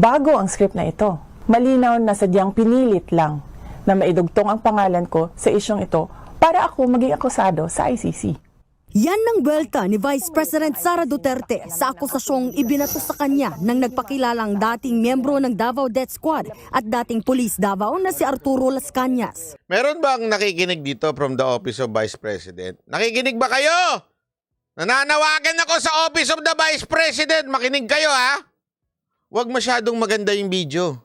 Bago ang script na ito. Malinaw na sadyang pinilit lang na maidugtong ang pangalan ko sa isyong ito para ako maging akusado sa ICC. Yan ang buwelta ni Vice President Sara Duterte sa akusasyong ibinato sa kanya ng nagpakilalang dating miyembro ng Davao Death Squad at dating Police Davao na si Arturo Las Cañas. Meron bang nakikinig dito from the Office of Vice President? Nakikinig ba kayo? Nananawagan ako sa Office of the Vice President. Makinig kayo, ha? Huwag masyadong maganda yung video.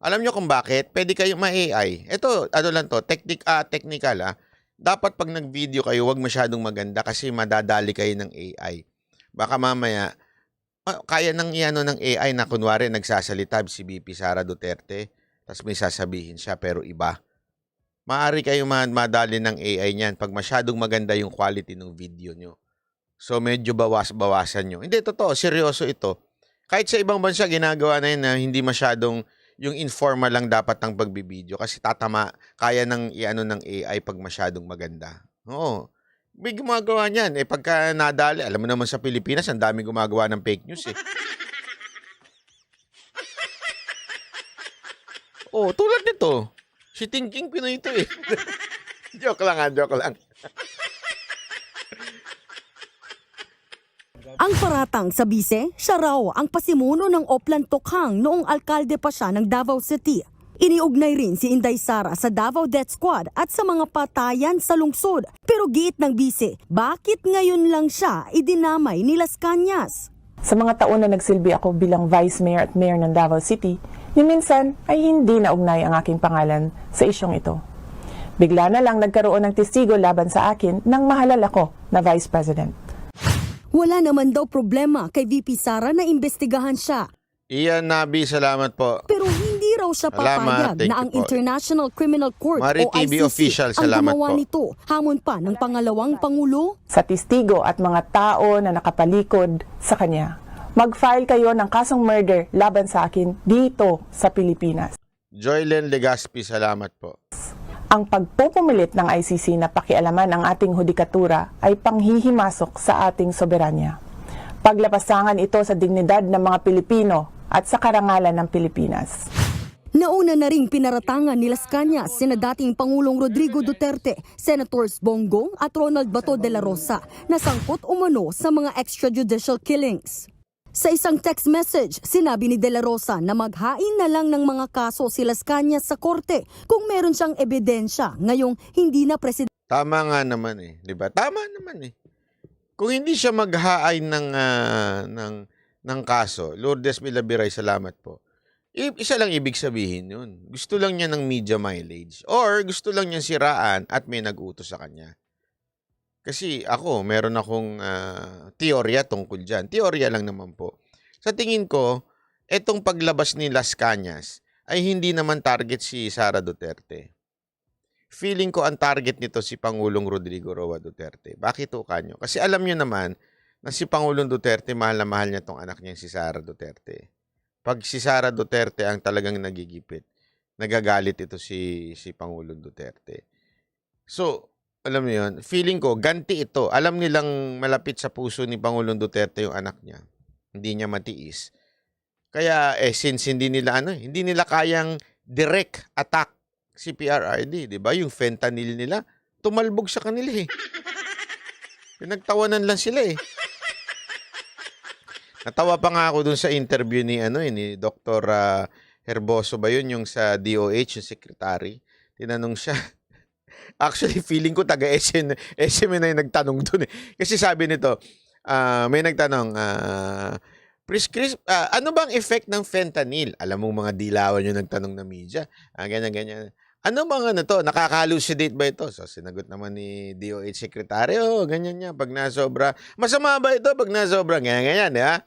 Alam nyo kung bakit? Pwede kayo ma-AI. Ito, ano lang to, technical, ha? Dapat pag nag-video kayo, huwag masyadong maganda kasi madadali kayo ng AI. Baka mamaya, kaya nang iano ng AI na kunwari nagsasalita si VP Sara Duterte, tapos may sasabihin siya pero iba. Maaari kayo madali ng AI niyan pag masyadong maganda yung quality ng video nyo. So medyo bawasan nyo. Hindi, totoo, seryoso ito. Kahit sa ibang bansa, ginagawa na yun na hindi masyadong yung informal lang dapat ng pagbibideo kasi tatama, kaya ng iano ng AI pag masyadong maganda. Oo. May gumagawa niyan. Eh pagka nadali, alam mo naman sa Pilipinas, ang dami gumagawa ng fake news eh. Oh, tulad nito. Si Thinking Pinoy ito eh. Joke lang ha, joke lang. Ang paratang sa bise, siya raw ang pasimuno ng Oplan Tokhang noong alkalde pa siya ng Davao City. Iniugnay rin si Inday Sara sa Davao Death Squad at sa mga patayan sa lungsod. Pero giit ng bise, bakit ngayon lang siya idinamay ni Las Cañas? Sa mga taon na nagsilbi ako bilang Vice Mayor at Mayor ng Davao City, ni minsan ay hindi naugnay ang aking pangalan sa isyong ito. Bigla na lang nagkaroon ng testigo laban sa akin nang mahalal ako na Vice President. Wala naman daw problema kay VP Sara na imbestigahan siya. Iyan, Nabi, salamat po. Pero hindi raw siya papayag Thank na you ang po. International Criminal Court Mari o TV ICC official, ang salamat gumawa po. nito. Hamon pa ng pangalawang Pangulo. Sa testigo at mga tao na nakapalikod sa kanya, mag-file kayo ng kasong murder laban sa akin dito sa Pilipinas. Joylen Legaspi, salamat po. Ang pagpupumilit ng ICC na pakialaman ang ating hudikatura ay panghihimasok sa ating soberanya. Paglapasangan ito sa dignidad ng mga Pilipino at sa karangalan ng Pilipinas. Nauna na ring pinaratangan ni Las Cañas sina dating Pangulong Rodrigo Duterte, Senators Bongbong at Ronald Bato de la Rosa na sangkot umano sa mga extrajudicial killings. Sa isang text message, sinabi ni De La Rosa na maghain na lang ng mga kaso si Las Cañas sa korte kung meron siyang ebidensya ngayong hindi na presidente. Tama nga naman eh, 'di ba? Tama naman eh. Kung hindi siya maghain ng kaso, Lourdes Milabiray, salamat po. Isa lang ibig sabihin 'yun. Gusto lang niya ng media mileage or gusto lang niya siraan at may nag-utos sa kanya. Kasi ako, meron akong teorya tungkol dyan. Teorya lang naman po. Sa tingin ko, etong paglabas ni Las Cañas ay hindi naman target si Sara Duterte. Feeling ko ang target nito si Pangulong Rodrigo Roa Duterte. Bakit o kanyo? Kasi alam nyo naman na si Pangulong Duterte, mahal na mahal niya tong anak niya si Sara Duterte. Pag si Sara Duterte ang talagang nagigipit, nagagalit ito si Pangulong Duterte. So, alam mo yun, feeling ko, ganti ito. Alam nilang malapit sa puso ni Pangulong Duterte yung anak niya. Hindi niya matiis. Kaya, since hindi nila kayang direct attack si PRRD, di ba? Yung fentanyl nila, tumalbog sa kanila eh. Pinagtawanan lang sila eh. Natawa pa nga ako dun sa interview ni Dr. Herboso ba yun, yung sa DOH, yung secretary. Tinanong siya. Actually, feeling ko taga-SM na yung nagtanong dun eh. Kasi sabi nito, may nagtanong, ano bang effect ng fentanyl? Alam mo mga dilawan yung nagtanong na media. Ganyan. Ano bang nakaka-hallucinate ba ito? So, sinagot naman ni DOH Secretary, ganyan niya, pag nasobra. Masama ba ito pag nasobra? Ganyan, ha?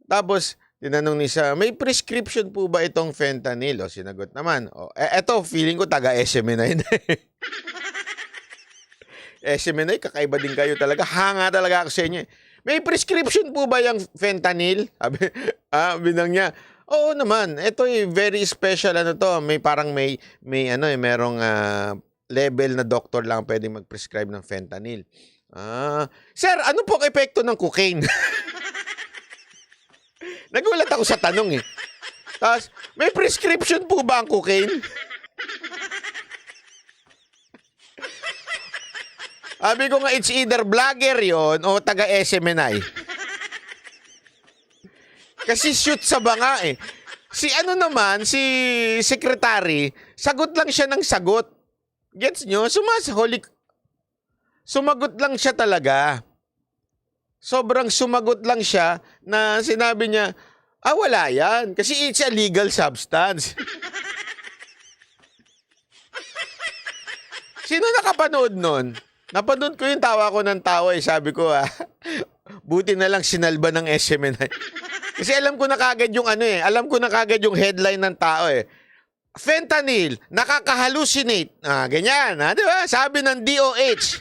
Tapos, tinanong ni siya, may prescription po ba itong fentanyl? O, sinagot naman. Eto, feeling ko taga-SM na yun. SM na yun, kakaiba din kayo talaga. Hanga talaga ako sa inyo. May prescription po ba yung fentanyl? Binang niya, oo naman. Ito very special may parang merong level na doktor lang pwedeng mag-prescribe ng fentanyl. Sir, ano po ang epekto ng cocaine? Nagulat ako sa tanong eh. Tapos, may prescription po ba ang cocaine? Sabi ko nga, it's either vlogger yon o taga-SMNI. Kasi shoot sa banga eh. Si ano naman, si secretary, sagot lang siya ng sagot. Gets nyo? Sumagot lang siya talaga. Sobrang sumagot lang siya na sinabi niya, wala yan. Kasi it's a legal substance. Sino nakapanood nun? Napanood ko yung tawa ko ng tawa eh. Sabi ko, buti na lang sinalba ng SMNI. Kasi alam ko na kagad yung ano eh. Alam ko na kagad yung headline ng tao eh. Fentanyl, nakaka-hallucinate. Ganyan, di ba? Sabi ng DOH.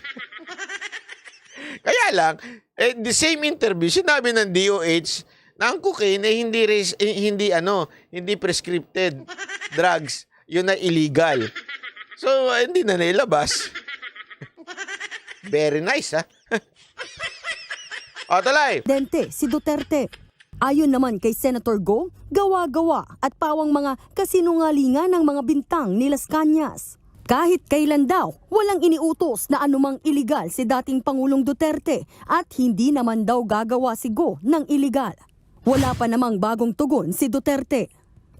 Kaya lang, the same interview, sinabi ng DOH na ang cocaine ay hindi prescripted drugs. Yun na illegal. So, hindi na nailabas. Very nice, ha? Talay. Presidente si Duterte. Ayon naman kay Senator Go, gawa-gawa at pawang mga kasinungalingan ng mga bintang ni Las Cañas. Kahit kailan daw, walang iniutos na anumang iligal si dating Pangulong Duterte at hindi naman daw gagawa si Go ng iligal. Wala pa namang bagong tugon si Duterte.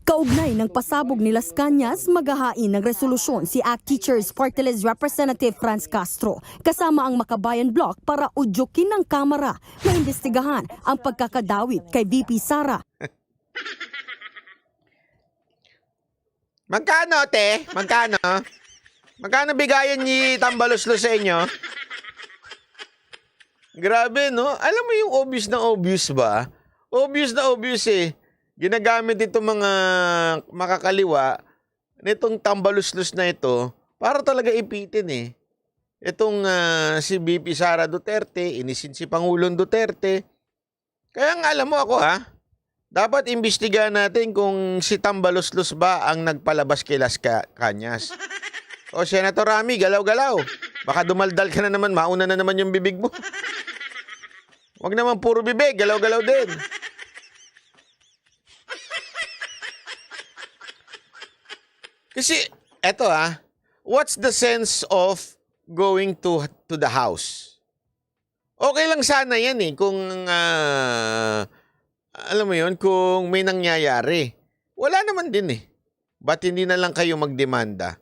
Kaugnay ng pasabog ni Las Cañas, maghahain ng resolusyon si ACT Teachers Party List Representative Franz Castro kasama ang Makabayan Bloc para udyukin ng Kamara na imbestigahan ang pagkakadawit kay VP Sara. Magkano, te? Magkano? Magkano bigayan ni Tambaloslo sa inyo? Grabe, no? Alam mo yung obvious ba? Obvious na obvious eh. Ginagamit itong mga makakaliwa nitong tambaluslos na ito para talaga ipitin eh. Itong si VP Sara Duterte, inisin si Pangulong Duterte. Kaya nga alam mo ako dapat imbestigahan natin kung si tambaluslos ba ang nagpalabas kay Las Cañas. O Senator Rami, galaw-galaw. Baka dumaldal ka na naman, mauna na naman yung bibig mo. Huwag naman puro bibig, galaw-galaw din. Kasi, eto what's the sense of going to the house? Okay lang sana yan eh, kung, alam mo yun, kung may nangyayari. Wala naman din eh. Ba't hindi na lang kayo magdemanda?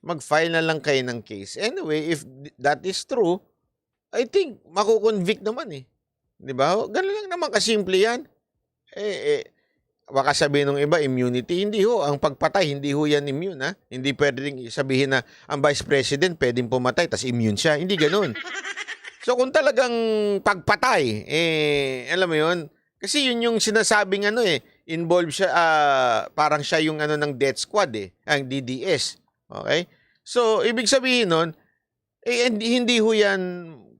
Mag-file na lang kayo ng case. Anyway, if that is true, I think makukonvict naman eh. Di ba? Ganun lang naman kasimple yan. Baka sabihin ng iba, immunity. Hindi ho. Ang pagpatay, hindi ho yan immune, ha? Hindi pwedeng sabihin na ang Vice President pwedeng pumatay tas immune siya. Hindi ganun. So, kung talagang pagpatay, alam mo yun, kasi yun yung sinasabing involved siya, parang siya yung ng death squad ang DDS. Okay? So, ibig sabihin nun, hindi ho yan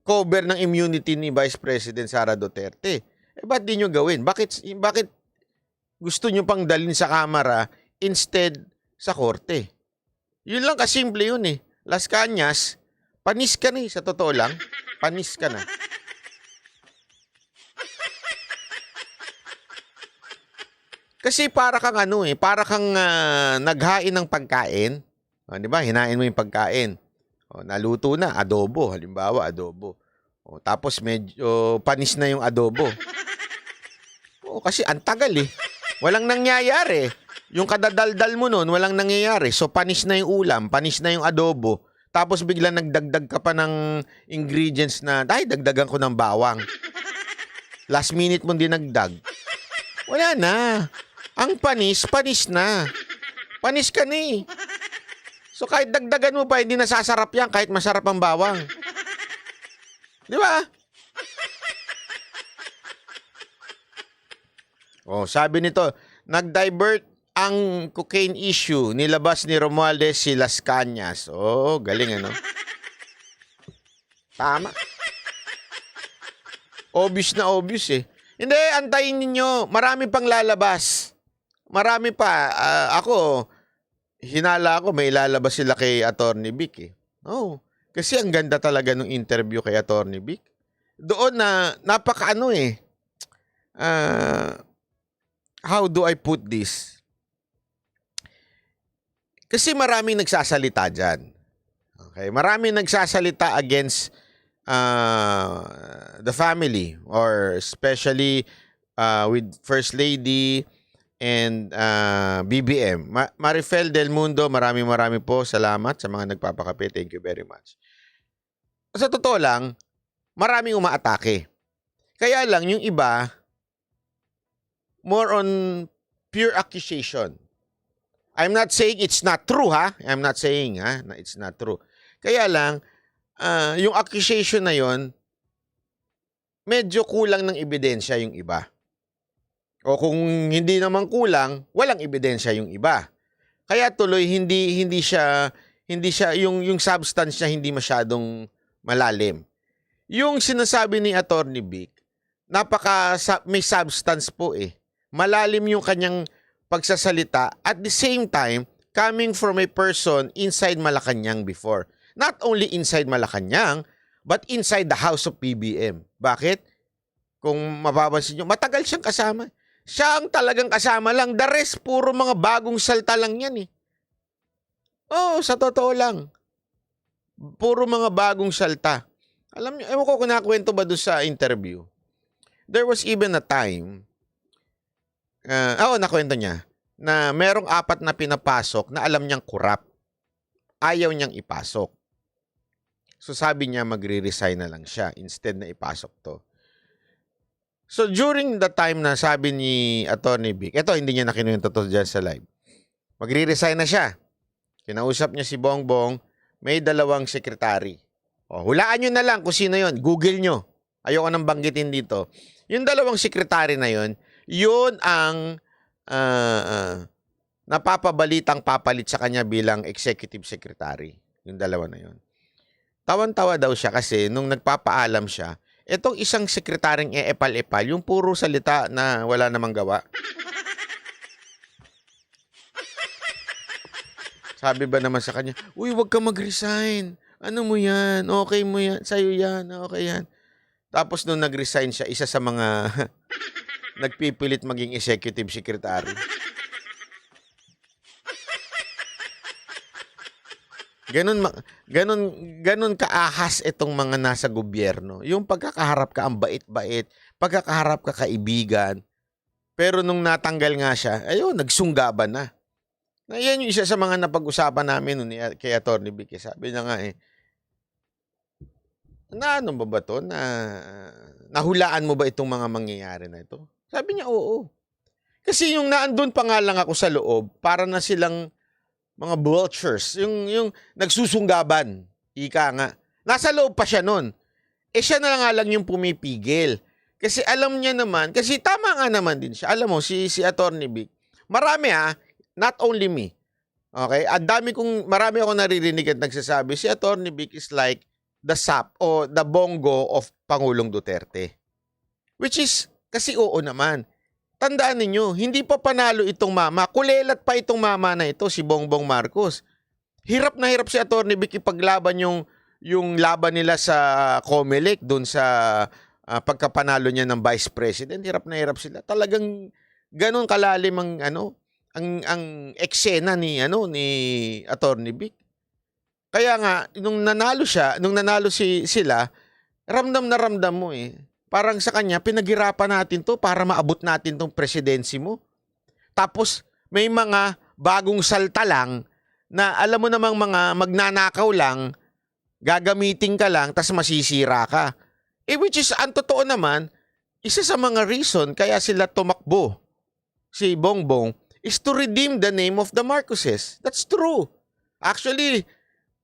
cover ng immunity ni Vice President Sara Duterte. Ba't di nyo gawin? Bakit gusto nyo pang dalhin sa Kamara instead sa korte? Yun lang kasimple yun eh. Las Cañas, panis ka na sa totoo lang. Panis ka na. Kasi para kang para kang naghain ng pagkain. Di ba? Hinain mo yung pagkain. Naluto na, adobo. Halimbawa, adobo. Tapos medyo panis na yung adobo. Kasi ang tagal eh. Walang nangyayari. Yung kadadaldal mo nun, walang nangyayari. So, panis na yung ulam, panis na yung adobo. Tapos bigla nagdagdag ka pa ng ingredients na, dagdagan ko ng bawang. Last minute mo dinagdag. Wala na. Ang panis na. Panis ka na eh. So, kahit dagdagan mo pa, hindi nasasarap yan kahit masarap ang bawang. Di ba? Sabi nito, nag-divert ang cocaine issue, nilabas ni Romualdez si Las Cañas. Galing Tama. Obvious na obvious eh. Hindi, antayin ninyo. Marami pang lalabas. Marami pa. Ako, hinala ko, may ilalabas sila kay Attorney Vic eh. Kasi ang ganda talaga ng interview kay Attorney Vic. Doon na, how do I put this? Kasi maraming nagsasalita dyan. Okay? Maraming nagsasalita against the family, or especially with First Lady and BBM. Marifel Del Mundo, marami po salamat sa mga nagpapakape. Thank you very much. Sa totoo lang, maraming umaatake. Kaya lang, yung iba, more on pure accusation. I'm not saying it's not true, ha? I'm not saying, na it's not true. Kaya lang, yung accusation na yon, medyo kulang ng ebidensya yung iba. O kung hindi naman kulang, walang ebidensya yung iba. Kaya tuloy hindi siya yung substance niya hindi masyadong malalim. Yung sinasabi ni Attorney Vic, may substance po eh. Malalim yung kanyang pagsasalita, at the same time coming from a person inside Malacanang before. Not only inside Malacanang, but inside the house of PBM. Bakit? Kung mapapansin nyo, matagal siyang kasama. Siya ang talagang kasama lang. The rest, puro mga bagong salta lang yan eh. Oo, sa totoo lang. Puro mga bagong salta. Alam niyo, ewan ko kung nakakwento ba doon sa interview. There was even a time, nakwento niya, na merong 4 na pinapasok na alam niyang kurap. Ayaw niyang ipasok. So sabi niya magre-resign na lang siya instead na ipasok to. So during the time na sabi ni Attorney Vic, ito hindi niya nakinuwento to dyan sa live. Magre-resign na siya. Kinausap niya si Bongbong, may 2 sekretary. O, hulaan nyo na lang kung sino yon. Google nyo. Ayoko nang banggitin dito. Yung 2 sekretary na yon, yun ang napapabalitang papalit sa kanya bilang executive secretary. Yung 2 na yon. Tawan-tawa daw siya kasi nung nagpapaalam siya, itong isang sekretaryong epal-epal, yung puro salita na wala namang gawa. Sabi ba naman sa kanya, uy, wag ka mag-resign. Ano mo yan? Okay mo yan. Sa'yo yan. Okay yan. Tapos nung nag-resign siya, isa sa mga nagpipilit maging executive secretary. Ganon kaahas itong mga nasa gobyerno. Yung pagkakaharap ka ang bait-bait, pagkakaharap ka kaibigan. Pero nung natanggal nga siya, ayun, nagsunggaban na. Yan yung isa sa mga napag-usapan namin kay Attorney Vic. Sabi niya nga ano ba to? Nahulaan mo ba itong mga mangyayari na ito? Sabi niya, oo. Kasi yung naandun pa nga lang ako sa loob, para na silang mga vultures, yung nagsusunggaban, ika nga. Nasa loob pa siya nun. Siya na nga lang yung pumipigil. Kasi alam niya naman, kasi tama nga naman din siya. Alam mo, si Attorney Vic, marami not only me. Okay? Marami ako naririnig at nagsasabi, si Attorney Vic is like the sap o the bongo of Pangulong Duterte. Which is, kasi oo naman. Tandaan ninyo, hindi pa panalo itong mama. Kulelat pa itong mama na ito, si Bongbong Marcos. Hirap na hirap si Attorney Vic ipaglaban yung laban nila sa COMELEC doon sa pagkapanalo niya ng Vice President. Hirap na hirap sila. Talagang ganun kalalim ang eksena ni Attorney Vic. Kaya nga nung nanalo sila, ramdam na ramdam mo eh. Parang sa kanya, pinaghirapan natin to para maabot natin tong presidency mo. Tapos, may mga bagong salta lang na alam mo namang mga magnanakaw lang, gagamitin ka lang, tas masisira ka. Which is, ang totoo naman, isa sa mga reason kaya sila tumakbo, si Bongbong, is to redeem the name of the Marcoses. That's true. Actually,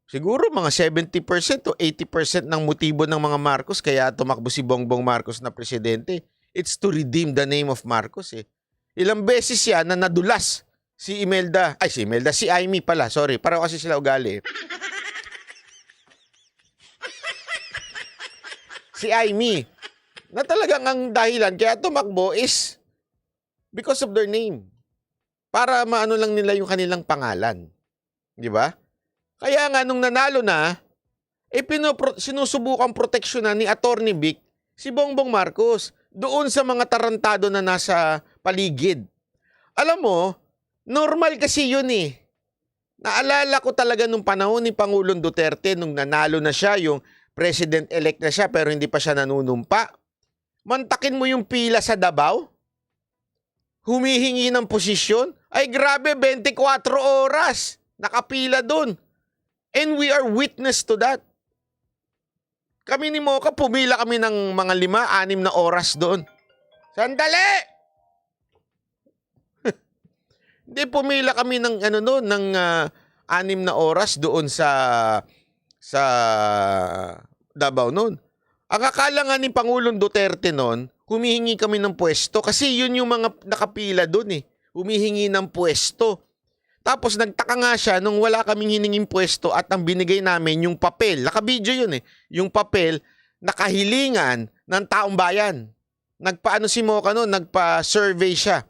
siguro mga 70% o 80% ng motibo ng mga Marcos kaya tumakbo si Bongbong Marcos na presidente. It's to redeem the name of Marcos eh. Ilang beses yan na nadulas si Amy pala, sorry, para kasi sila ugali. Si Amy, na talagang ang dahilan kaya tumakbo is because of their name. Para maano lang nila yung kanilang pangalan. Di ba? Kaya nga nung nanalo na, sinusubukan proteksyonan ni Attorney Vic si Bongbong Marcos doon sa mga tarantado na nasa paligid. Alam mo, normal kasi yun eh. Naalala ko talaga nung panahon ni Pangulong Duterte nung nanalo na siya, yung president-elect na siya pero hindi pa siya nanunumpa. Mantakin mo yung pila sa Davao? Humihingi ng posisyon? Ay grabe, 24 oras. Nakapila dun. And we are witness to that. Kami ni Mocha, pumila kami ng mga 5-6 na oras doon. Sandali! Hindi, pumila kami ng ng 6 na oras doon sa Davao noon. Ang akala nga ni Pangulong Duterte noon, humihingi kami ng pwesto kasi yun yung mga nakapila doon eh. Humihingi ng pwesto. Tapos nagtaka nga siya nung wala kaming hininging pwesto at ang binigay namin yung papel. Naka-video yun eh. Yung papel, nakahilingan ng taong bayan. Nagpaano si Mocha noon, nagpa-survey siya.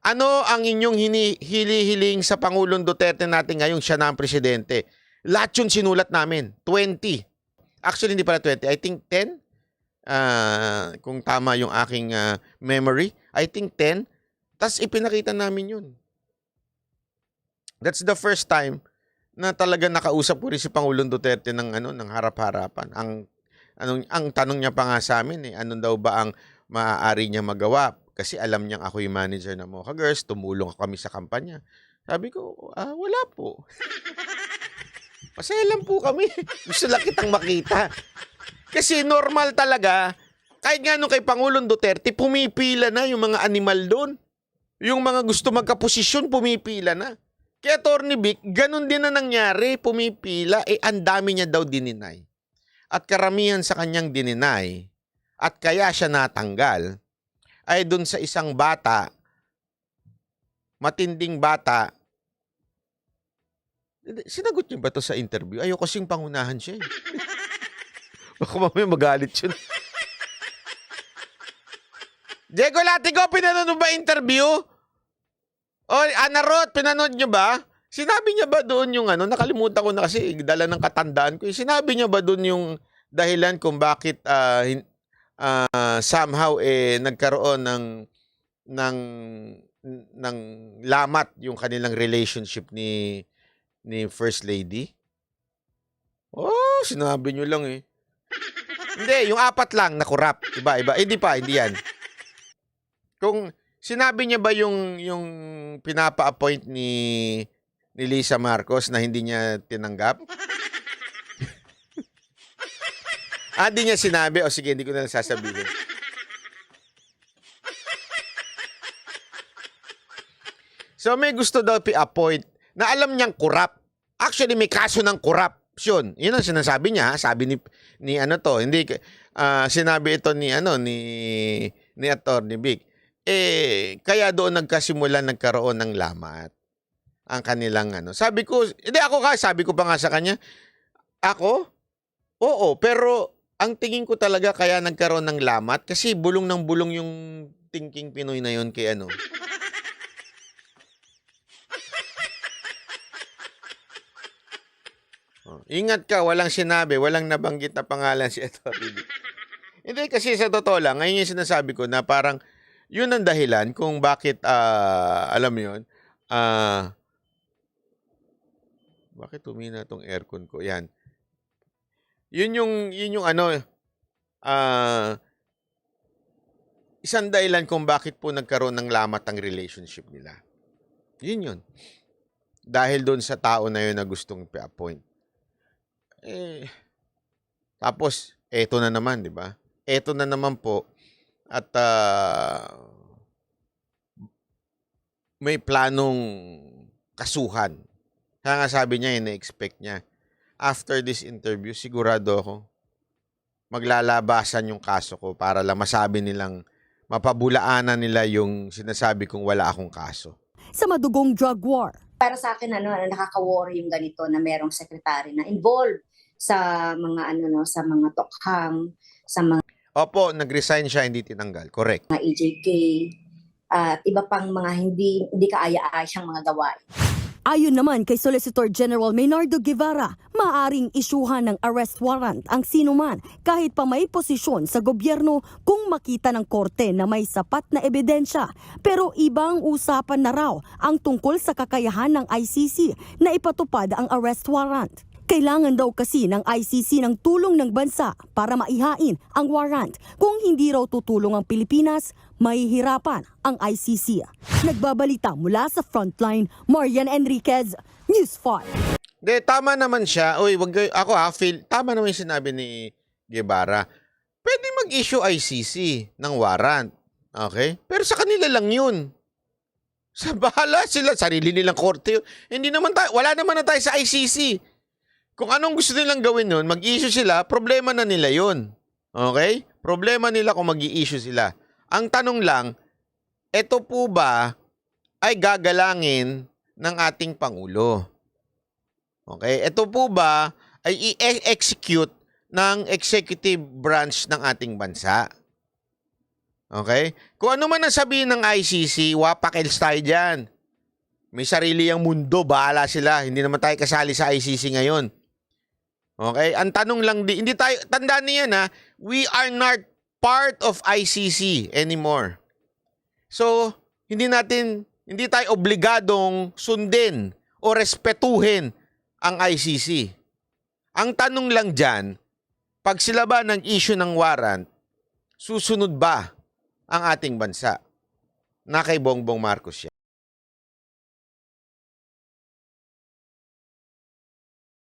Ano ang inyong hinihiling sa Pangulong Duterte natin ngayong siya na ang presidente? Lahat yun sinulat namin. 20. Actually, hindi pala 20. I think 10. Kung tama yung aking memory. I think 10. Tapos ipinakita namin yun. That's the first time na talaga nakausap ko rin si Pangulong Duterte ng harap-harapan. Ang tanong niya pa nga sa amin, ano daw ba ang maaari niya magawa? Kasi alam niyang ako yung manager ng Mocha Girls, tumulong ako kami sa kampanya. Sabi ko, wala po. Masaya lang po kami. Gusto lang kitang makita. Kasi normal talaga, kahit nga nung kay Pangulong Duterte, pumipila na yung mga animal doon. Yung mga gusto magkaposisyon, pumipila na. Kaya Atty. Vic, ganun din na nangyari, pumipila, ang dami niya daw dininay. At karamihan sa kanyang dininay, at kaya siya natanggal, ay dun sa isang bata, matinding bata. Sinagot niyo ba to sa interview? Ayoko kasing pangunahan siya eh. Baka mamaya magalit yun. Diego Latigo, pinanood mo ba interview? O, Ana Roth, pinanood niyo ba? Sinabi niya ba doon yung nakalimutan ko na kasi dala ng katandaan ko. Sinabi niya ba doon yung dahilan kung bakit somehow nagkaroon ng lamat yung kanilang relationship ni First Lady? Oh, sinabi nyo lang eh. Hindi, yung 4 lang na kurap. Iba. Hindi yan. Kung sinabi niya ba yung pinapa-appoint ni Lisa Marcos na hindi niya tinanggap? Hindi niya sinabi. O sige, hindi ko na sasabihin. So may gusto daw i-appoint na alam niyang kurap. Actually, may kaso ng corruption. Yun ang sinasabi niya. Sabi ni hindi sinabi ito ni Atty. Vic. Kaya doon nagkaroon ng lamat ang kanilang Sabi ko, sabi ko pa nga sa kanya, ako? Oo, pero ang tingin ko talaga kaya nagkaroon ng lamat kasi bulong ng bulong yung thinking Pinoy na yun kay Ingat ka, walang sinabi, walang nabanggit na pangalan si Atty. Vic. Hindi kasi sa totoo lang, ngayon yung sinasabi ko na parang yun ang dahilan kung bakit, alam mo yun, bakit tumina tong aircon ko? Yan. Yun yung isang dahilan kung bakit po nagkaroon ng lamat ang relationship nila. Yun. Dahil doon sa tao na yun na gustong i-appoint. Tapos, eto na naman, di ba? Eto na naman po. At may planong kasuhan. Kaya nga sabi niya, ina-expect niya. After this interview, sigurado ako, maglalabasan yung kaso ko para lang masabi nilang, mapabulaanan nila yung sinasabi kong wala akong kaso. Sa madugong drug war, Para sa akin, nakaka-worry yung ganito na merong secretary na involved sa mga sa mga tokhang, sa mga Opo, nag-resign siya, hindi tinanggal. Correct. EJK, at iba pang mga hindi kaaya-aya siyang mga gawain. Ayon naman kay Solicitor General Maynardo Guevara, maaring isyuhan ng arrest warrant ang sinuman kahit pa may posisyon sa gobyerno kung makita ng korte na may sapat na ebidensya. Pero ibang usapan na raw ang tungkol sa kakayahan ng ICC na ipatupad ang arrest warrant. Kailangan daw kasi ng ICC ng tulong ng bansa para maihain ang warrant. Kung hindi raw tutulong ang Pilipinas, mahihirapan ang ICC. Nagbabalita mula sa Frontline, Marian Enriquez, News 5. De, tama naman siya. Uy, tama naman yung sinabi ni Guevara. Pwede mag-issue ICC ng warrant. Okay? Pero sa kanila lang yun. Sa bahala sila, sarili nilang korte yun. Wala naman na tayo sa ICC. Kung anong gusto nilang gawin nun, mag-issue sila, problema na nila yun. Okay? Problema nila kung mag-i-issue sila. Ang tanong lang, ito po ba ay gagalangin ng ating Pangulo? Okay? Ito po ba ay i-execute ng executive branch ng ating bansa? Okay? Kung ano man ang sabihin ng ICC, wapakils tayo dyan. May sarili ang mundo, bahala sila. Hindi naman tayo kasali sa ICC ngayon. Okay? Ang tanong lang, hindi tayo, tandaan niyan ha, we are not part of ICC anymore. So, hindi tayo obligadong sundin o respetuhin ang ICC. Ang tanong lang dyan, pag sila ba nag-issue ng warrant, susunod ba ang ating bansa? Na kay Bongbong Marcos yan.